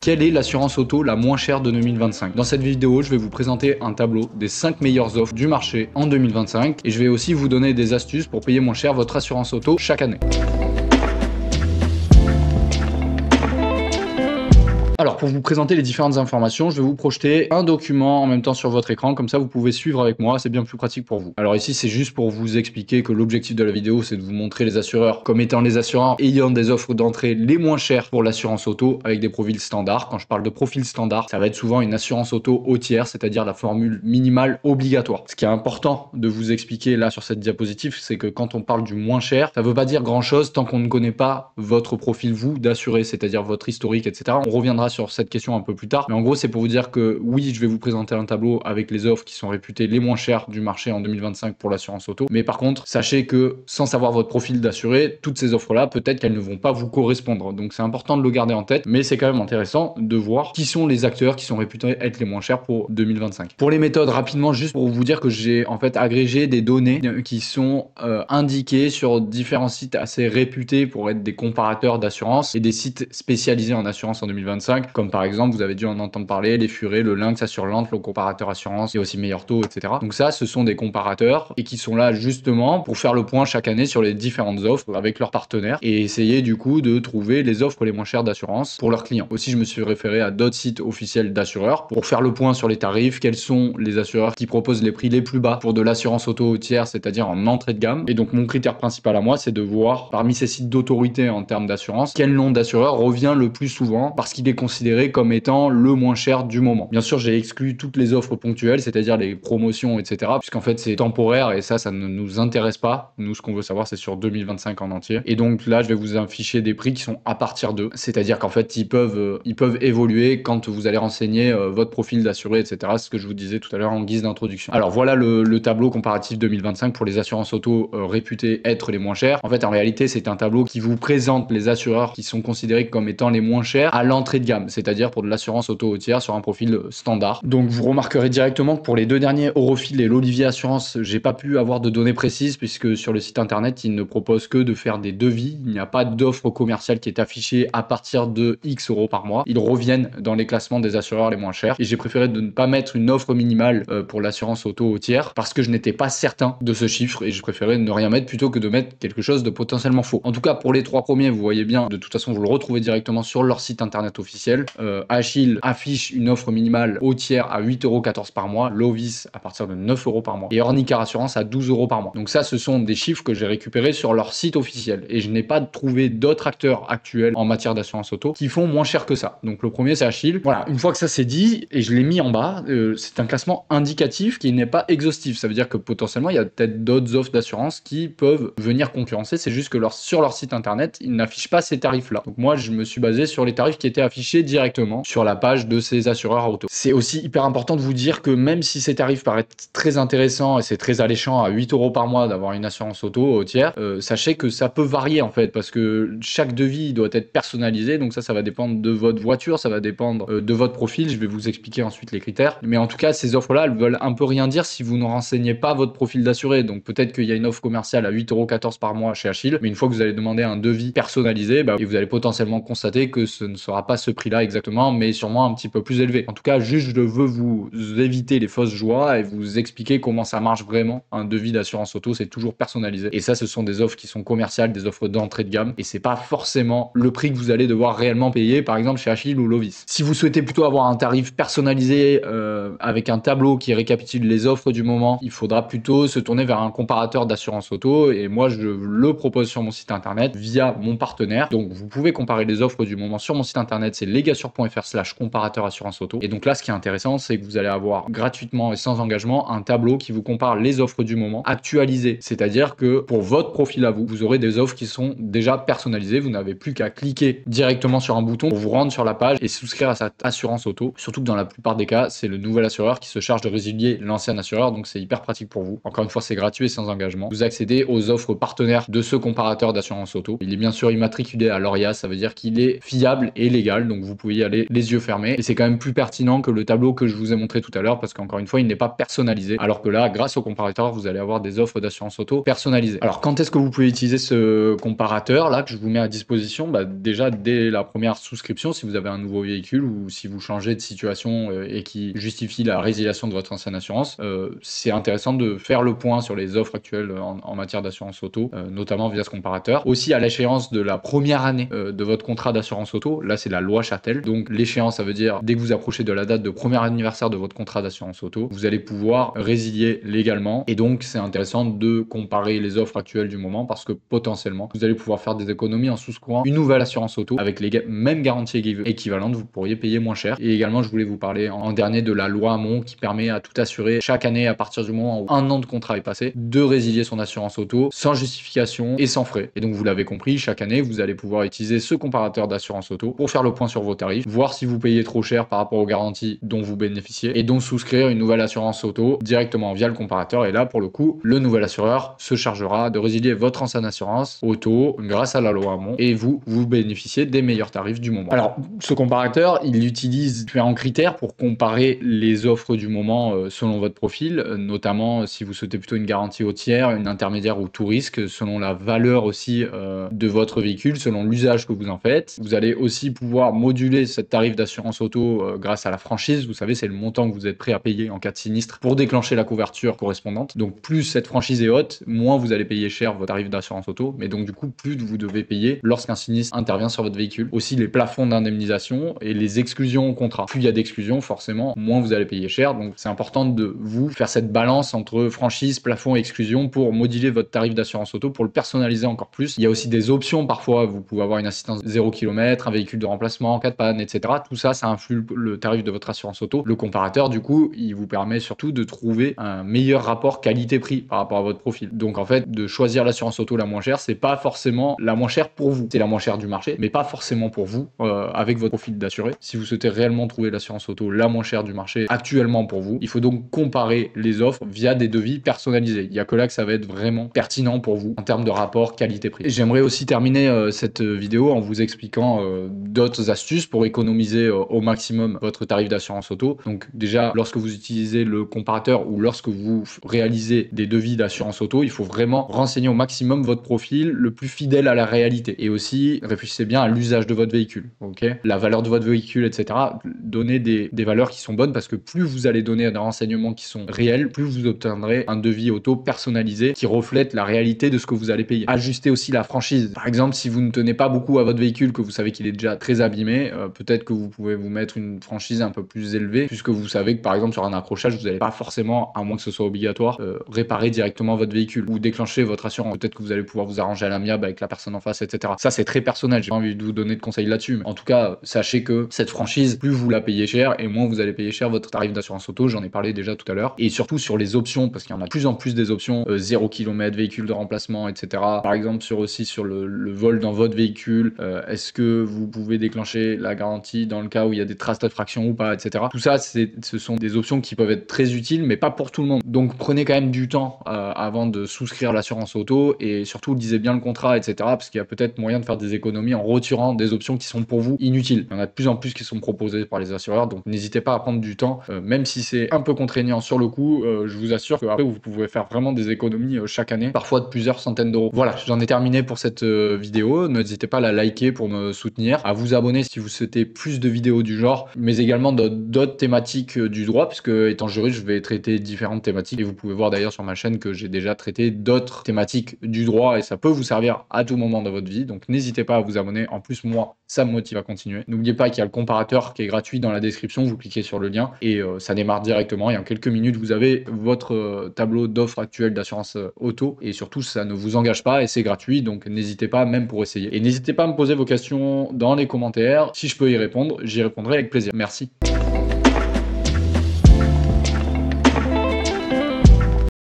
Quelle est l'assurance auto la moins chère de 2025? Dans cette vidéo, je vais vous présenter un tableau des 5 meilleures offres du marché en 2025 et je vais aussi vous donner des astuces pour payer moins cher votre assurance auto chaque année. Alors, pour vous présenter les différentes informations, je vais vous projeter un document en même temps sur votre écran, comme ça vous pouvez suivre avec moi, c'est bien plus pratique pour vous. Alors ici, c'est juste pour vous expliquer que l'objectif de la vidéo, c'est de vous montrer les assureurs comme étant les assureurs ayant des offres d'entrée les moins chères pour l'assurance auto avec des profils standards. Quand je parle de profil standard, ça va être souvent une assurance auto au tiers, c'est-à-dire la formule minimale obligatoire. Ce qui est important de vous expliquer là sur cette diapositive, c'est que quand on parle du moins cher, ça veut pas dire grand-chose tant qu'on ne connaît pas votre profil, vous, d'assuré, c'est-à-dire votre historique, etc. On reviendra sur cette question un peu plus tard, mais en gros c'est pour vous dire que oui, je vais vous présenter un tableau avec les offres qui sont réputées les moins chères du marché en 2025 pour l'assurance auto, mais par contre sachez que sans savoir votre profil d'assuré, toutes ces offres là peut-être qu'elles ne vont pas vous correspondre, donc c'est important de le garder en tête, mais c'est quand même intéressant de voir qui sont les acteurs qui sont réputés être les moins chers pour 2025. Pour les méthodes, rapidement, juste pour vous dire que j'ai en fait agrégé des données qui sont indiquées sur différents sites assez réputés pour être des comparateurs d'assurance et des sites spécialisés en assurance en 2025, comme par exemple, vous avez dû en entendre parler, les Furets, le Lynx, Assurlante, le comparateur assurance, il y a aussi Meilleur Taux, etc. Donc ça, ce sont des comparateurs et qui sont là justement pour faire le point chaque année sur les différentes offres avec leurs partenaires et essayer du coup de trouver les offres les moins chères d'assurance pour leurs clients. Aussi, je me suis référé à d'autres sites officiels d'assureurs pour faire le point sur les tarifs, quels sont les assureurs qui proposent les prix les plus bas pour de l'assurance auto au tiers, c'est-à-dire en entrée de gamme. Et donc mon critère principal à moi, c'est de voir parmi ces sites d'autorité en termes d'assurance, quel nom d'assureur revient le plus souvent parce qu'il est considéré comme étant le moins cher du moment. Bien sûr, j'ai exclu toutes les offres ponctuelles, c'est-à-dire les promotions, etc. puisqu'en fait, c'est temporaire et ça ne nous intéresse pas. Nous, ce qu'on veut savoir, c'est sur 2025 en entier. Et donc là, je vais vous afficher des prix qui sont à partir d'eux. C'est-à-dire qu'en fait, ils peuvent évoluer quand vous allez renseigner votre profil d'assuré, etc. C'est ce que je vous disais tout à l'heure en guise d'introduction. Alors voilà le tableau comparatif 2025 pour les assurances auto réputées être les moins chères. En fait, en réalité, c'est un tableau qui vous présente les assureurs qui sont considérés comme étant les moins chers à l'entrée de gamme, c'est-à-dire pour de l'assurance auto au tiers sur un profil standard. Donc vous remarquerez directement que pour les deux derniers, Eurofil et l'Olivier Assurance, j'ai pas pu avoir de données précises puisque sur le site internet, ils ne proposent que de faire des devis. Il n'y a pas d'offre commerciale qui est affichée à partir de X euros par mois. Ils reviennent dans les classements des assureurs les moins chers et j'ai préféré de ne pas mettre une offre minimale pour l'assurance auto au tiers parce que je n'étais pas certain de ce chiffre et je préférais ne rien mettre plutôt que de mettre quelque chose de potentiellement faux. En tout cas, pour les trois premiers, vous voyez bien, de toute façon, vous le retrouvez directement sur leur site internet officiel. Achille affiche une offre minimale au tiers à 8,14 € par mois, Lovis à partir de 9 € par mois et Ornicar Assurance à 12 € par mois. Donc ça, ce sont des chiffres que j'ai récupérés sur leur site officiel et je n'ai pas trouvé d'autres acteurs actuels en matière d'assurance auto qui font moins cher que ça. Donc le premier, c'est Achille. Voilà, une fois que ça c'est dit et je l'ai mis en bas, c'est un classement indicatif qui n'est pas exhaustif. Ça veut dire que potentiellement, il y a peut-être d'autres offres d'assurance qui peuvent venir concurrencer. C'est juste que sur leur site internet, ils n'affichent pas ces tarifs-là. Donc moi, je me suis basé sur les tarifs qui étaient affichés directement sur la page de ces assureurs auto. C'est aussi hyper important de vous dire que même si ces tarifs paraissent très intéressants et c'est très alléchant à 8 € par mois d'avoir une assurance auto au tiers, sachez que ça peut varier en fait parce que chaque devis doit être personnalisé. Donc ça va dépendre de votre voiture, ça va dépendre de votre profil. Je vais vous expliquer ensuite les critères. Mais en tout cas, ces offres-là, elles veulent un peu rien dire si vous ne renseignez pas votre profil d'assuré. Donc peut-être qu'il y a une offre commerciale à 8,14 € par mois chez Achille, mais une fois que vous allez demander un devis personnalisé, vous allez potentiellement constater que ce ne sera pas ce prix-là exactement, mais sûrement un petit peu plus élevé. En tout cas, juste je veux vous éviter les fausses joies et vous expliquer comment ça marche vraiment. Un devis d'assurance auto, c'est toujours personnalisé. Et ça, ce sont des offres qui sont commerciales, des offres d'entrée de gamme, et c'est pas forcément le prix que vous allez devoir réellement payer, par exemple chez Achille ou Lovis. Si vous souhaitez plutôt avoir un tarif personnalisé avec un tableau qui récapitule les offres du moment, il faudra plutôt se tourner vers un comparateur d'assurance auto, et moi je le propose sur mon site internet via mon partenaire. Donc vous pouvez comparer les offres du moment sur mon site internet, c'est legassure.fr/comparateur assurance auto. Et donc là, ce qui est intéressant, c'est que vous allez avoir gratuitement et sans engagement un tableau qui vous compare les offres du moment actualisées. C'est-à-dire que pour votre profil à vous, vous aurez des offres qui sont déjà personnalisées. Vous n'avez plus qu'à cliquer directement sur un bouton pour vous rendre sur la page et souscrire à cette assurance auto. Surtout que dans la plupart des cas, c'est le nouvel assureur qui se charge de résilier l'ancien assureur. Donc c'est hyper pratique pour vous. Encore une fois, c'est gratuit et sans engagement. Vous accédez aux offres partenaires de ce comparateur d'assurance auto. Il est bien sûr immatriculé à l'ORIAS, ça veut dire qu'il est fiable et légal. Donc donc vous pouvez y aller les yeux fermés. Et c'est quand même plus pertinent que le tableau que je vous ai montré tout à l'heure, parce qu'encore une fois, il n'est pas personnalisé. Alors que là, grâce au comparateur, vous allez avoir des offres d'assurance auto personnalisées. Alors, quand est-ce que vous pouvez utiliser ce comparateur là que je vous mets à disposition? Déjà dès la première souscription, si vous avez un nouveau véhicule ou si vous changez de situation et qui justifie la résiliation de votre ancienne assurance, c'est intéressant de faire le point sur les offres actuelles en matière d'assurance auto, notamment via ce comparateur. Aussi, à l'échéance de la première année de votre contrat d'assurance auto, là c'est la loi Châtel, donc l'échéance, ça veut dire dès que vous approchez de la date de premier anniversaire de votre contrat d'assurance auto, vous allez pouvoir résilier légalement. Et donc c'est intéressant de comparer les offres actuelles du moment, parce que potentiellement vous allez pouvoir faire des économies en souscrivant une nouvelle assurance auto avec les mêmes garanties équivalentes. Vous pourriez payer moins cher. Et également, je voulais vous parler en dernier de la loi Hamon qui permet à tout assuré chaque année, à partir du moment où un an de contrat est passé, de résilier son assurance auto sans justification et sans frais. Et donc vous l'avez compris, chaque année vous allez pouvoir utiliser ce comparateur d'assurance auto pour faire le point sur vos tarifs, voir si vous payez trop cher par rapport aux garanties dont vous bénéficiez, et donc souscrire une nouvelle assurance auto directement via le comparateur. Et là, pour le coup, le nouvel assureur se chargera de résilier votre ancienne assurance auto grâce à la loi Hamon, et vous bénéficiez des meilleurs tarifs du moment. Alors, ce comparateur, il utilise différents critères pour comparer les offres du moment selon votre profil, notamment si vous souhaitez plutôt une garantie au tiers, une intermédiaire ou tout risque, selon la valeur aussi de votre véhicule, selon l'usage que vous en faites. Vous allez aussi pouvoir moduler ce tarif d'assurance auto grâce à la franchise. Vous savez, c'est le montant que vous êtes prêt à payer en cas de sinistre pour déclencher la couverture correspondante. Donc plus cette franchise est haute, moins vous allez payer cher votre tarif d'assurance auto, mais donc du coup plus vous devez payer lorsqu'un sinistre intervient sur votre véhicule. Aussi les plafonds d'indemnisation et les exclusions au contrat. Plus il y a d'exclusions, forcément, moins vous allez payer cher. Donc c'est important de vous faire cette balance entre franchise, plafond et exclusion pour moduler votre tarif d'assurance auto, pour le personnaliser encore plus. Il y a aussi des options, parfois vous pouvez avoir une assistance 0 km, un véhicule de remplacement en cas de panne, etc. Tout ça, ça influe le tarif de votre assurance auto. Le comparateur, du coup, il vous permet surtout de trouver un meilleur rapport qualité-prix par rapport à votre profil. Donc en fait, de choisir l'assurance auto la moins chère, c'est pas forcément la moins chère pour vous. C'est la moins chère du marché, mais pas forcément pour vous, avec votre profil d'assuré. Si vous souhaitez réellement trouver l'assurance auto la moins chère du marché actuellement pour vous, il faut donc comparer les offres via des devis personnalisés. Il n'y a que là que ça va être vraiment pertinent pour vous en termes de rapport qualité-prix. J'aimerais aussi terminer cette vidéo en vous expliquant d'autres astuces pour économiser au maximum votre tarif d'assurance auto. Donc déjà, lorsque vous utilisez le comparateur ou lorsque vous réalisez des devis d'assurance auto, il faut vraiment renseigner au maximum votre profil le plus fidèle à la réalité. Et aussi, réfléchissez bien à l'usage de votre véhicule, ok, la valeur de votre véhicule, etc. Donnez des valeurs qui sont bonnes, parce que plus vous allez donner des renseignements qui sont réels, plus vous obtiendrez un devis auto personnalisé qui reflète la réalité de ce que vous allez payer. Ajustez aussi la franchise. Par exemple, si vous ne tenez pas beaucoup à votre véhicule, que vous savez qu'il est déjà très abîmé, peut-être que vous pouvez vous mettre une franchise un peu plus élevée, puisque vous savez que par exemple sur un accrochage, vous n'allez pas forcément, à moins que ce soit obligatoire, réparer directement votre véhicule ou déclencher votre assurance. Peut-être que vous allez pouvoir vous arranger à l'amiable avec la personne en face, etc. Ça, c'est très personnel. J'ai pas envie de vous donner de conseils là-dessus, mais en tout cas, sachez que cette franchise, plus vous la payez cher et moins vous allez payer cher votre tarif d'assurance auto. J'en ai parlé déjà tout à l'heure. Et surtout sur les options, parce qu'il y en a de plus en plus des options 0 km, véhicule de remplacement, etc. Par exemple, sur le vol dans votre véhicule, est-ce que vous pouvez déclencher la garantie dans le cas où il y a des traces d'attraction ou pas, etc. Tout ça, ce sont des options qui peuvent être très utiles, mais pas pour tout le monde. Donc prenez quand même du temps avant de souscrire l'assurance auto, et surtout lisez bien le contrat, etc. Parce qu'il y a peut-être moyen de faire des économies en retirant des options qui sont pour vous inutiles. Il y en a de plus en plus qui sont proposées par les assureurs, donc n'hésitez pas à prendre du temps, même si c'est un peu contraignant sur le coup. Je vous assure qu'après vous pouvez faire vraiment des économies chaque année, parfois de plusieurs centaines d'euros. Voilà, j'en ai terminé pour cette vidéo. N'hésitez pas à la liker pour me soutenir, à vous abonner si vous souhaitez plus de vidéos du genre, mais également d'autres thématiques du droit, puisque étant juriste, je vais traiter différentes thématiques, et vous pouvez voir d'ailleurs sur ma chaîne que j'ai déjà traité d'autres thématiques du droit, et ça peut vous servir à tout moment dans votre vie. Donc n'hésitez pas à vous abonner. En plus, moi, ça me motive à continuer. N'oubliez pas qu'il y a le comparateur qui est gratuit dans la description. Vous cliquez sur le lien et ça démarre directement, et en quelques minutes vous avez votre tableau d'offres actuelles d'assurance auto, et surtout ça ne vous engage pas et c'est gratuit, donc n'hésitez pas, même pour essayer. Et n'hésitez pas à me poser vos questions dans les commentaires. Si je peux y répondre, j'y répondrai avec plaisir. Merci.